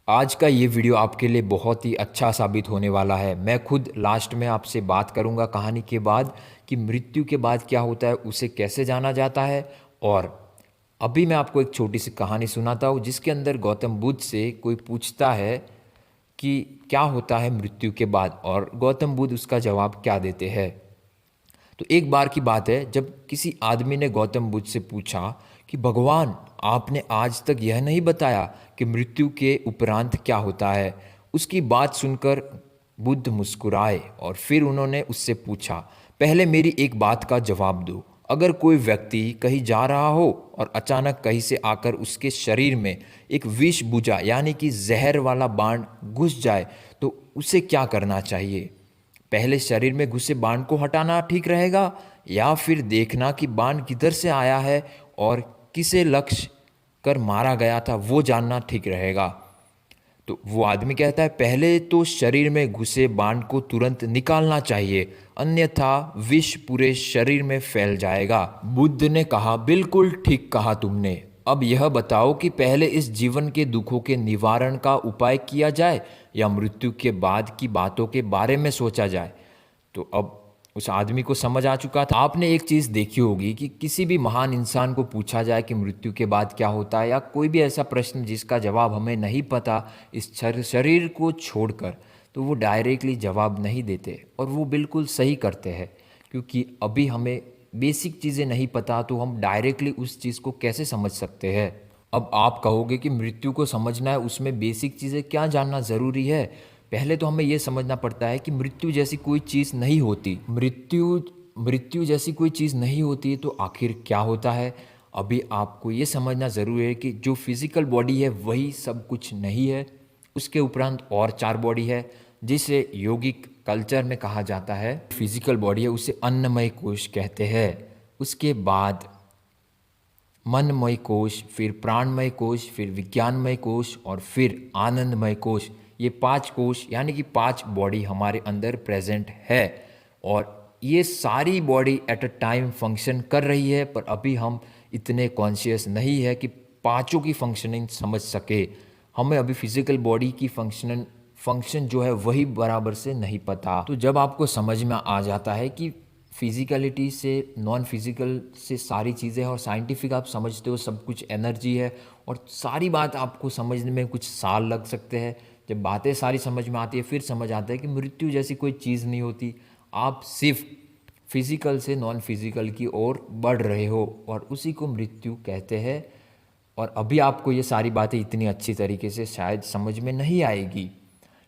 आज का ये वीडियो आपके लिए बहुत ही अच्छा साबित होने वाला है। मैं खुद लास्ट में आपसे बात करूंगा कहानी के बाद कि मृत्यु के बाद क्या होता है, उसे कैसे जाना जाता है। और अभी मैं आपको एक छोटी सी कहानी सुनाता हूँ जिसके अंदर गौतम बुद्ध से कोई पूछता है कि क्या होता है मृत्यु के बाद, और गौतम बुद्ध उसका जवाब क्या देते हैं। तो एक बार की बात है जब किसी आदमी ने गौतम बुद्ध से पूछा कि भगवान, आपने आज तक यह नहीं बताया कि मृत्यु के उपरांत क्या होता है। उसकी बात सुनकर बुद्ध मुस्कुराए और फिर उन्होंने उससे पूछा, पहले मेरी एक बात का जवाब दो। अगर कोई व्यक्ति कहीं जा रहा हो और अचानक कहीं से आकर उसके शरीर में एक विष बुझा यानी कि जहर वाला बाण घुस जाए तो उसे क्या करना चाहिए? पहले शरीर में घुसे बाण को हटाना ठीक रहेगा, या फिर देखना कि बाण किधर से आया है और किसे लक्ष्य कर मारा गया था वो जानना ठीक रहेगा? तो वो आदमी कहता है, पहले तो शरीर में घुसे बाण को तुरंत निकालना चाहिए, अन्यथा विष पूरे शरीर में फैल जाएगा। बुद्ध ने कहा, बिल्कुल ठीक कहा तुमने। अब यह बताओ कि पहले इस जीवन के दुखों के निवारण का उपाय किया जाए या मृत्यु के बाद की बातों के बारे में सोचा जाए। तो अब उस आदमी को समझ आ चुका था। आपने एक चीज़ देखी होगी कि किसी भी महान इंसान को पूछा जाए कि मृत्यु के बाद क्या होता है, या कोई भी ऐसा प्रश्न जिसका जवाब हमें नहीं पता इस शरीर को छोड़कर, तो वो डायरेक्टली जवाब नहीं देते और वो बिल्कुल सही करते हैं। क्योंकि अभी हमें बेसिक चीज़ें नहीं पता तो हम डायरेक्टली उस चीज़ को कैसे समझ सकते हैं। अब आप कहोगे कि मृत्यु को समझना है, उसमें बेसिक चीज़ें क्या जानना ज़रूरी है? पहले तो हमें यह समझना पड़ता है कि मृत्यु जैसी कोई चीज़ नहीं होती। मृत्यु मृत्यु जैसी कोई चीज़ नहीं होती तो आखिर क्या होता है? अभी आपको ये समझना ज़रूरी है कि जो फिज़िकल बॉडी है वही सब कुछ नहीं है। उसके उपरांत और चार बॉडी है जिसे योगिक कल्चर में कहा जाता है। फिज़िकल बॉडी है उसे अन्नमय कोश कहते हैं। उसके बाद मनमय कोश, फिर प्राणमय कोश, फिर विज्ञानमय कोश और फिर आनंदमय कोश। ये पांच कोश यानी कि पांच बॉडी हमारे अंदर प्रेजेंट है, और ये सारी body at a time function कर रही है, पर अभी हम इतने कॉन्शियस नहीं है कि पांचों की फंक्शनिंग समझ सके। हमें अभी फिजिकल बॉडी की फंक्शन जो है वही बराबर से नहीं पता। तो जब आपको समझ में आ जाता है कि फिजिकलिटी से नॉन फिजिकल से सारी चीज़ें हैं और साइंटिफिक आप समझते हो सब कुछ एनर्जी है, और सारी बात आपको समझने में कुछ साल लग सकते हैं। जब बातें सारी समझ में आती है फिर समझ आता है कि मृत्यु जैसी कोई चीज़ नहीं होती। आप सिर्फ फिजिकल से नॉन फिजिकल की ओर बढ़ रहे हो और उसी को मृत्यु कहते हैं। और अभी आपको ये सारी बातें इतनी अच्छी तरीके से शायद समझ में नहीं आएगी,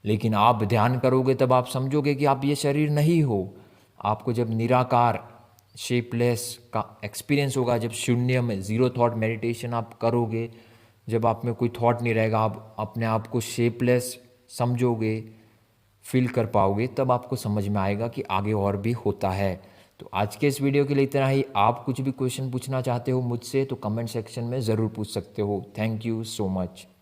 लेकिन आप ध्यान करोगे तब आप समझोगे कि आप ये शरीर नहीं हो। आपको जब निराकार शेपलेस का एक्सपीरियंस होगा, जब शून्य में ज़ीरो थॉट मेडिटेशन आप करोगे, जब आप में कोई थॉट नहीं रहेगा, आप अपने आप को शेपलेस समझोगे, फील कर पाओगे, तब आपको समझ में आएगा कि आगे और भी होता है। तो आज के इस वीडियो के लिए इतना ही। आप कुछ भी क्वेश्चन पूछना चाहते हो मुझसे तो कमेंट सेक्शन में ज़रूर पूछ सकते हो। Thank you so much.